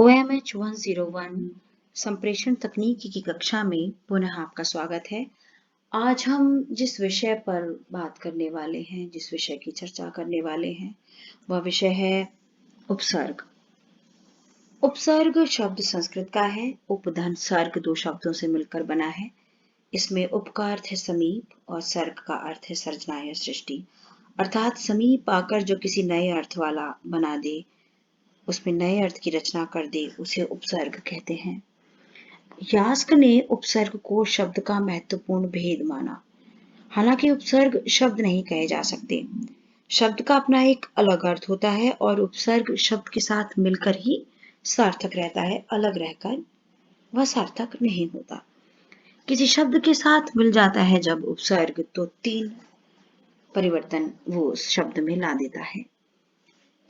OMH 101 संप्रेषण तकनीकी की कक्षा में पुनः आपका स्वागत है। आज हम जिस विषय पर बात करने वाले हैं, जिस विषय की चर्चा करने वाले हैं, वह विषय है उपसर्ग। उपसर्ग शब्द संस्कृत का है। उपधन सर्ग दो शब्दों से मिलकर बना है। इसमें उप का अर्थ है समीप और सर्ग का अर्थ है सर्जना या सृष्टि, अर्थात समीप आकर जो किसी नए अर्थ वाला बना दे, उसमें नए अर्थ की रचना कर दे, उसे उपसर्ग कहते हैं। यास्क ने उपसर्ग को शब्द का महत्वपूर्ण भेद माना। हालांकि उपसर्ग शब्द नहीं कहे जा सकते। शब्द का अपना एक अलग अर्थ होता है और उपसर्ग शब्द के साथ मिलकर ही सार्थक रहता है, अलग रहकर वह सार्थक नहीं होता। किसी शब्द के साथ मिल जाता है जब उपसर्ग, तो तीन परिवर्तन वो उस शब्द में ला देता है।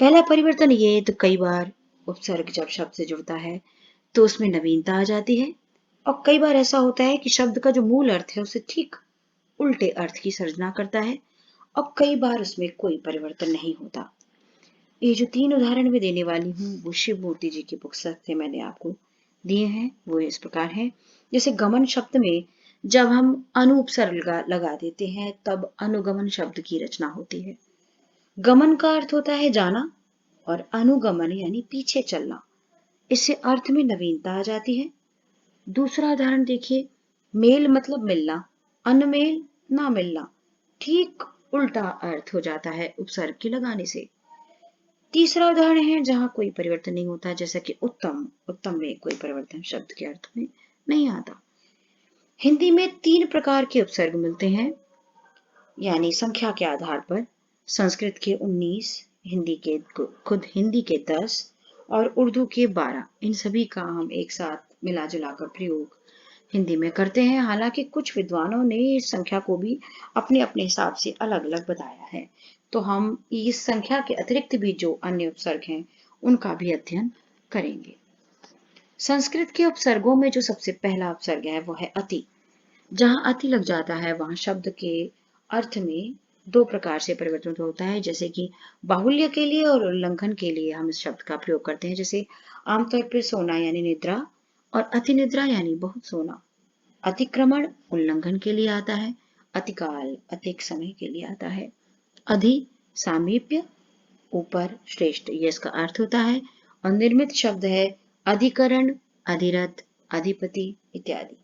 पहला परिवर्तन ये, तो कई बार उपसर्ग जब शब्द से जुड़ता है तो उसमें नवीनता आ जाती है, और कई बार ऐसा होता है कि शब्द का जो मूल अर्थ है उसे ठीक उल्टे अर्थ की सर्जना करता है, और कई बार उसमें कोई परिवर्तन नहीं होता। ये जो तीन उदाहरण मैं देने वाली हूँ वो शिव मूर्ति जी की पुस्तक से मैंने आपको दिए हैं। वो इस प्रकार है। जैसे गमन शब्द में जब हम अनुपसर्ग लगा देते हैं तब अनुगमन शब्द की रचना होती है। गमन का अर्थ होता है जाना और अनुगमन यानी पीछे चलना। इससे अर्थ में नवीनता आ जाती है। दूसरा उदाहरण देखिए, मेल मतलब मिलना, अनमेल ना मिलना, ठीक उल्टा अर्थ हो जाता है उपसर्ग के लगाने से। तीसरा उदाहरण है जहां कोई परिवर्तन नहीं होता, जैसा कि उत्तम। उत्तम में कोई परिवर्तन शब्द के अर्थ में नहीं आता। हिंदी में तीन प्रकार के उपसर्ग मिलते हैं, यानी संख्या के आधार पर। संस्कृत के 19, हिंदी के 10 और उर्दू के 12। इन सभी का हम एक साथ मिला जुलाकर प्रयोग हिंदी में करते हैं। हालांकि कुछ विद्वानों ने इस संख्या को भी अपने अपने हिसाब से अलग अलग बताया है, तो हम इस संख्या के अतिरिक्त भी जो अन्य उपसर्ग हैं उनका भी अध्ययन करेंगे। संस्कृत के उपसर्गों में जो सबसे पहला उपसर्ग है वो है अति। जहां अति लग जाता है वहां शब्द के अर्थ में दो प्रकार से परिवर्तन होता है, जैसे कि बाहुल्य के लिए और उल्लंघन के लिए हम इस शब्द का प्रयोग करते हैं। जैसे आमतौर पर सोना यानी निद्रा और अति निद्रा यानी बहुत सोना। अतिक्रमण उल्लंघन के लिए आता है। अतिकाल अधिक समय के लिए आता है। अधि सामीप्य, ऊपर, श्रेष्ठ, ये इसका अर्थ होता है। और निर्मित शब्द है अधिकरण, अधिरथ, अधिपति इत्यादि।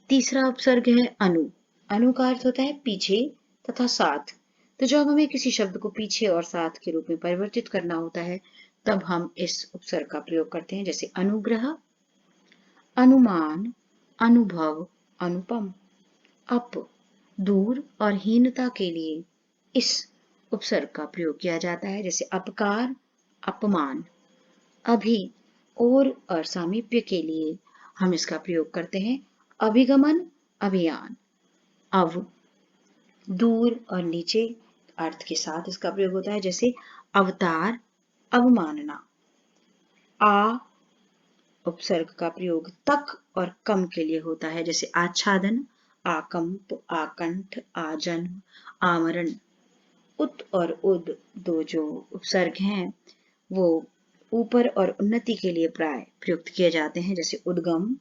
तीसरा उपसर्ग है अनु। अनु का अर्थ होता है पीछे तथा साथ। तो जब हमें किसी शब्द को पीछे और साथ के रूप में परिवर्तित करना होता है तब हम इस उपसर्ग का प्रयोग करते हैं। जैसे अनुग्रह, अनुमान, अनुभव, अनुपम। अप, दूर और हीनता के लिए इस उपसर्ग का प्रयोग किया जाता है। जैसे अपकार, अपमान। अभी, और सामीप्य के लिए हम इसका प्रयोग करते हैं अभिगमन, अभियान। अव, दूर और नीचे अर्थ के साथ इसका प्रयोग होता है। जैसे अवतार, अवमानना। आ, उपसर्ग का प्रयोग तक और कम के लिए होता है। जैसे आच्छादन, आकंप, आकंठ, आजन्म, आमरण। उत और उद, दो जो उपसर्ग हैं वो ऊपर और उन्नति के लिए प्राय प्रयुक्त किए जाते हैं। जैसे उद्गम,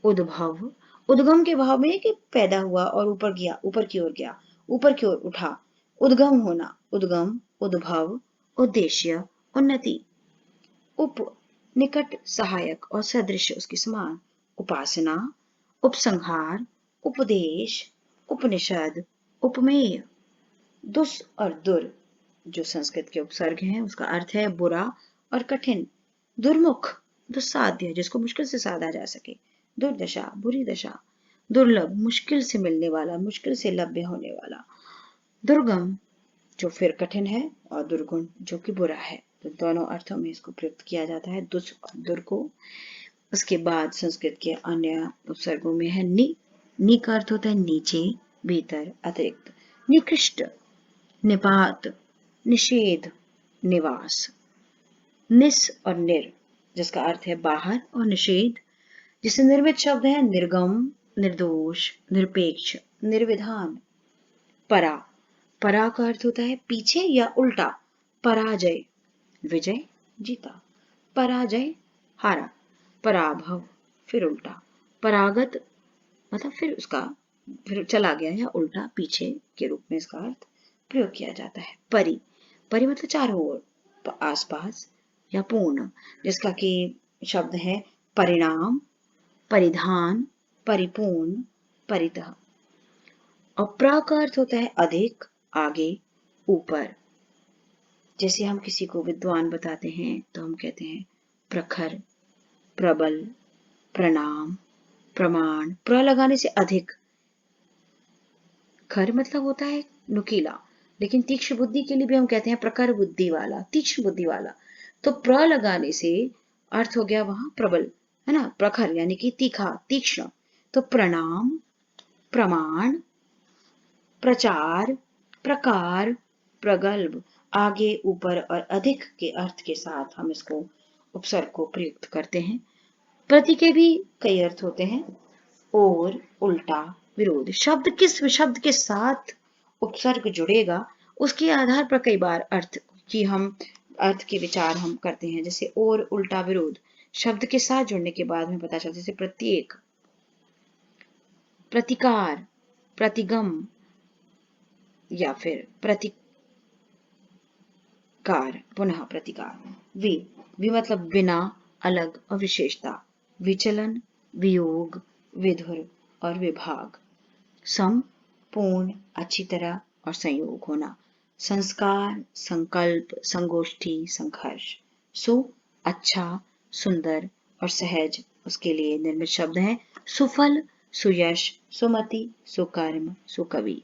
उद्भव। उद्गम के भाव में कि पैदा हुआ और ऊपर गया, ऊपर की ओर गया, ऊपर की ओर उठा। उद्गम होना, उद्गम, उद्भव, उद्देश्य, उन्नति। उप, निकट, सहायक और सदृश उसके समान। उपासना, उपसंहार, उपदेश, उपनिषद, उपमेय। दुस और दुर जो संस्कृत के उपसर्ग हैं उसका अर्थ है बुरा और कठिन। दुर्मुख, दुस्साध्य, जिसको मुश्किल से साधा जा सके। दुर्दशा, बुरी दशा। दुर्लभ, मुश्किल से मिलने वाला, मुश्किल से लभ्य होने वाला। दुर्गम, जो फिर कठिन है, और दुर्गुण, जो कि बुरा है। तो दोनों अर्थों में इसको प्रयुक्त किया जाता है, दुस और दुर को। उसके बाद संस्कृत के अन्य उपसर्गों में है नि। नि का अर्थ होता है नीचे, भीतर, अतिरिक्त। निकृष्ट, निपात, निषेध, निवास। निस और निर, जिसका अर्थ है बाहर, और निषेध, जिसे निर्मित शब्द है निर्गम, निर्दोष, निरपेक्ष, निर्विधान। परा, परा का अर्थ होता है पीछे या उल्टा। पराजय, विजय, जीता। पराजय, हारा, पराभव, फिर उल्टा, परागत मतलब फिर चला गया या उल्टा पीछे के रूप में इसका अर्थ प्रयोग किया जाता है। परि, परि मतलब चारों ओर, आसपास या पूर्ण, जिसका कि शब्द है परिणाम, परिधान, परिपूर्ण, परितः। और प्र का अर्थ होता है अधिक, आगे, ऊपर। जैसे हम किसी को विद्वान बताते हैं तो हम कहते हैं प्रखर, प्रबल, प्रणाम, प्रमाण। प्र लगाने से अधिक। खर मतलब होता है नुकीला, लेकिन तीक्ष्ण बुद्धि के लिए भी हम कहते हैं प्रखर बुद्धि वाला, तीक्ष्ण बुद्धि वाला। तो प्र लगाने से अर्थ हो गया वहां प्रबल, है ना, प्रखर यानी कि तीखा, तीक्ष्ण। तो प्रणाम, प्रमाण, प्रचार, प्रकार, प्रगल्भ, आगे, ऊपर और अधिक के अर्थ के साथ हम इसको उपसर्ग को प्रयुक्त करते हैं। प्रति के भी कई अर्थ होते हैं, और, उल्टा, विरोध। शब्द किस शब्द के साथ उपसर्ग जुड़ेगा उसके आधार पर कई बार अर्थ के विचार हम करते हैं। जैसे और, उल्टा, विरोध शब्द के साथ जुड़ने के बाद हमें पता चलता है, जैसे प्रत्येक, प्रतिकार, प्रतिगम या फिर प्रतिकार, पुनः प्रतिकार। वि मतलब बिना, अलग और विशेषता, विचलन, वियोग, विधुर और विभाग। सम, पूर्ण, अच्छी तरह और संयोग होना। संस्कार, संकल्प, संगोष्ठी, संघर्ष। सु, अच्छा, सुंदर और सहज, उसके लिए निर्मित शब्द हैं सुफल, सुयश, सुमति, सुकर्म, सुकवि।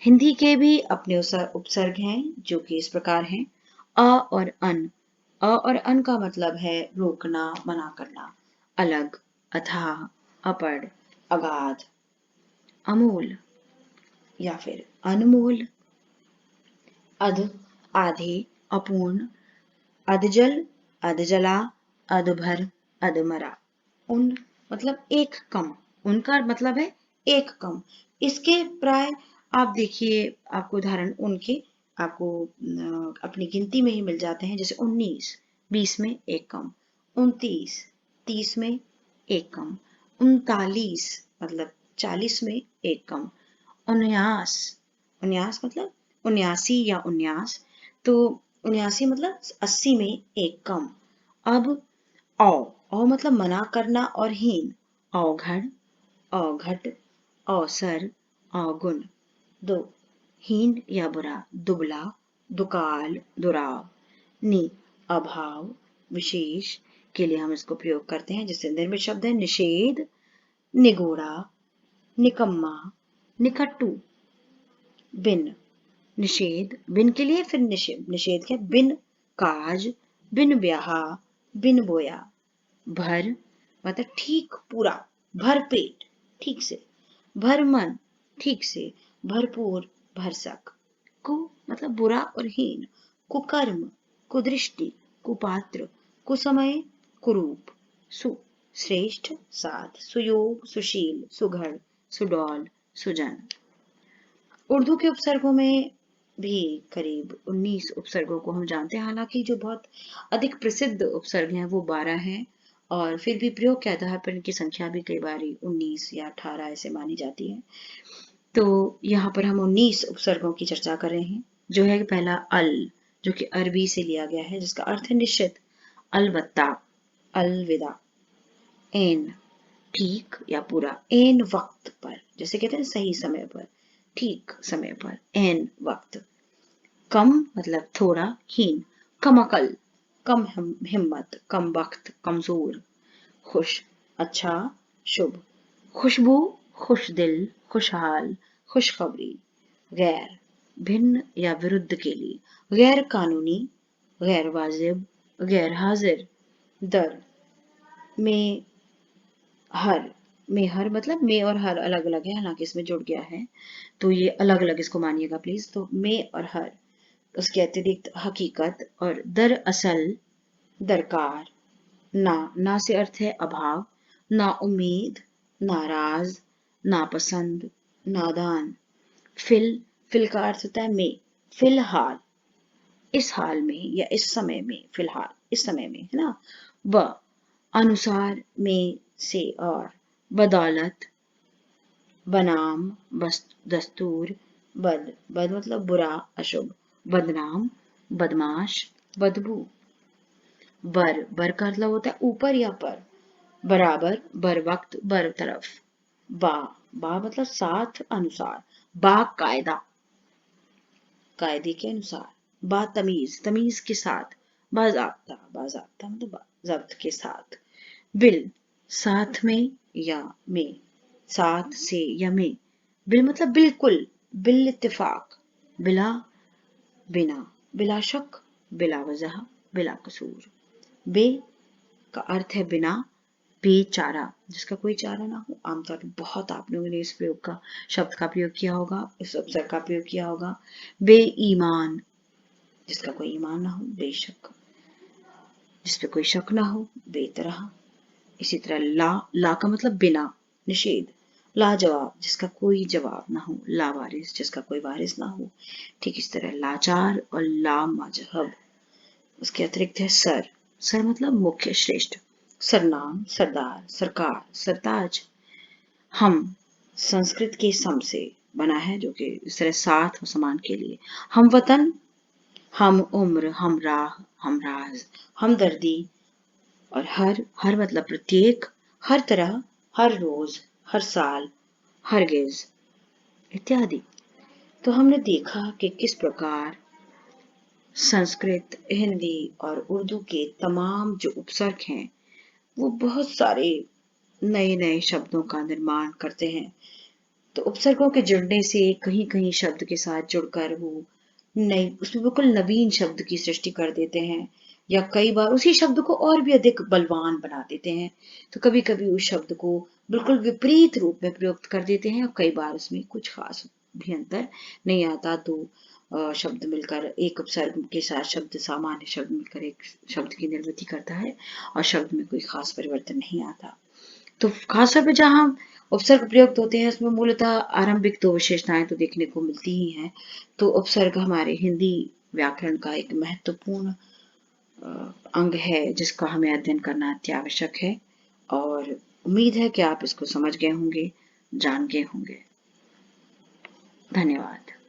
हिंदी के भी अपने उपसर्ग हैं जो कि इस प्रकार हैं। अ और अन। अ और अन का मतलब है रोकना, मना करना। अलग, अथाह, अपढ़, अगाध, अमूल या फिर अनमोल। अध, आधे, अपूर्ण, अधजल, अधजला, अधभर, अधमरा। उन मतलब एक कम, उनका मतलब है एक कम। इसके प्राय आप देखिए, आपको उदाहरण उनके आपको अपनी गिनती में ही मिल जाते हैं। जैसे 19, 20 में एक कम, 29, 30 में एक कम, 39 मतलब 40 में एक कम, 49, 49 मतलब 79 या 19, तो 79 मतलब 80 में एक कम। अब औ मतलब मना करना और हीन, औघड़, औघट, अवसर, अवगुण। दो, हीन या बुरा, दुबला, दुकाल, दुराव। नि, अभाव, विशेष के लिए हम इसको प्रयोग करते हैं। जैसे निर्मित शब्द है निषेध, निगोड़ा, निकम्मा, निकट्टू। बिन, निषेध, बिन के लिए फिर निषेध के बिन काज, बिन ब्याहा, बिन बोया। भर मतलब ठीक, पूरा, भर पेट, ठीक से। भर मन, ठीक से, भरपूर, भरसक। कु मतलब बुरा और हीन, कुकर्म, कुदृष्टि, कुपात्र, कुसमय, कुरूप। सु श्रेष्ठ, साध, सुयोग, सुशील, सुघड़, सुडौल, सुजन। उर्दू के उपसर्गों में भी करीब 19 उपसर्गों को हम जानते हैं। हालांकि जो बहुत अधिक प्रसिद्ध उपसर्ग हैं वो 12 हैं, और फिर भी प्रयोग के आधार पर इनकी संख्या भी कई बार 19 या 18 ऐसे मानी जाती है। तो यहाँ पर हम 19 उपसर्गों की चर्चा कर रहे हैं। जो है पहला अल, जो कि अरबी से लिया गया है, जिसका अर्थ है निश्चित, अलबत्ता, अलविदा। एन, ठीक या पूरा, एन वक्त पर, जैसे कहते हैं सही समय पर, ठीक समय पर, एन वक्त। कम मतलब थोड़ा, हीन, कम अकल, कम हिम्मत, कम वक्त, कमजोर। खुश, अच्छा, शुभ। खुशबू, खुश दिल, खुशहाल, खुशखबरी। गैर, भिन्न या विरुद्ध के लिए, गैर कानूनी, गैर वाजिब, गैर हाजिर। दर, में, हर मतलब में और हर अलग अलग है, हालांकि इसमें जुड़ गया है तो ये अलग अलग इसको मानिएगा प्लीज। तो में और हर, उसके अतिरिक्त हकीकत, और दरअसल, दरकार। ना से अर्थ है अभाव, ना उम्मीद, नाराज, नापसंद, नादान। फिल का अर्थ होता है में, फिलहाल। इस हाल में या इस समय में, फिलहाल इस समय में, है ना। ब अनुसार, में, से और, बदौलत, बनाम, दस्तूर, बद मतलब बुरा, अशुभ, बदनाम, बदमाश, बदबू। बर का मतलब होता है ऊपर या पर, बराबर, बर वक्त, बर तरफ। बा मतलब साथ, अनुसार, बा कायदा, कायदे के अनुसार। बा तमीज, तमीज के साथ। बाजाब्ता, बाजाब्ता मतलब जब्त के साथ। बिल, साथ में या में, साथ से या में। बिल मतलब बिल्कुल, बिल इत्तेफाक, बिला, बिना, बिला शक, बिला वजह, बिला कसूर। बे का अर्थ है बिना, बेचारा, जिसका कोई चारा ना हो। आमतौर पर बहुत आप लोगों ने इस प्रयोग का, शब्द का प्रयोग किया होगा, इस उपसर्ग का प्रयोग किया होगा। बेईमान, जिसका कोई ईमान ना हो। बेशक, जिसपे कोई शक ना हो। बेतरह। इसी तरह ला का मतलब बिना, निषेध। लाजवाब, जिसका कोई जवाब ना हो। लावारिस, जिसका कोई वारिस ना हो। ठीक इस तरह लाचार और लामजहब। उसके अतिरिक्त है सर, सर मतलब मुख्य, श्रेष्ठ। सरनाम, सरदार, सरकार, सरताज। हम, संस्कृत के सम से बना है, जो कि इस तरह साथ और समान के लिए। हम वतन, हम उम्र, हम राह, हम राज, हमदर्दी। और हर मतलब प्रत्येक, हर तरह, हर रोज, हर साल, हरगिज इत्यादि। तो हमने देखा कि किस प्रकार संस्कृत, हिंदी और उर्दू के तमाम जो उपसर्ग हैं वो बहुत सारे नए नए शब्दों का निर्माण करते हैं। तो उपसर्गों के जुड़ने से कहीं कहीं शब्द के साथ जुड़कर वो नई, उसमें बिल्कुल नवीन शब्द की सृष्टि कर देते हैं, या कई बार उसी शब्द को और भी अधिक बलवान बना देते हैं। तो कभी कभी उस शब्द को बिल्कुल विपरीत रूप में प्रयुक्त कर देते हैं, और कई बार उसमें कुछ खास भी अंतर नहीं आता। दो शब्द मिलकर एक उपसर्ग के साथ शब्द, सामान्य शब्द मिलकर एक शब्द की निर्मित करता है, और शब्द में कोई खास परिवर्तन नहीं आता। तो खासतौर पे जहाँ उपसर्ग प्रयुक्त होते हैं उसमें मूलतः आरंभिक दो विशेषताएं तो देखने को मिलती ही हैं। तो उपसर्ग हमारे हिंदी व्याकरण का एक महत्वपूर्ण अंग है, जिसका हमें अध्ययन करना अत्यावश्यक है। और उम्मीद है कि आप इसको समझ गए होंगे, जान गए होंगे। धन्यवाद।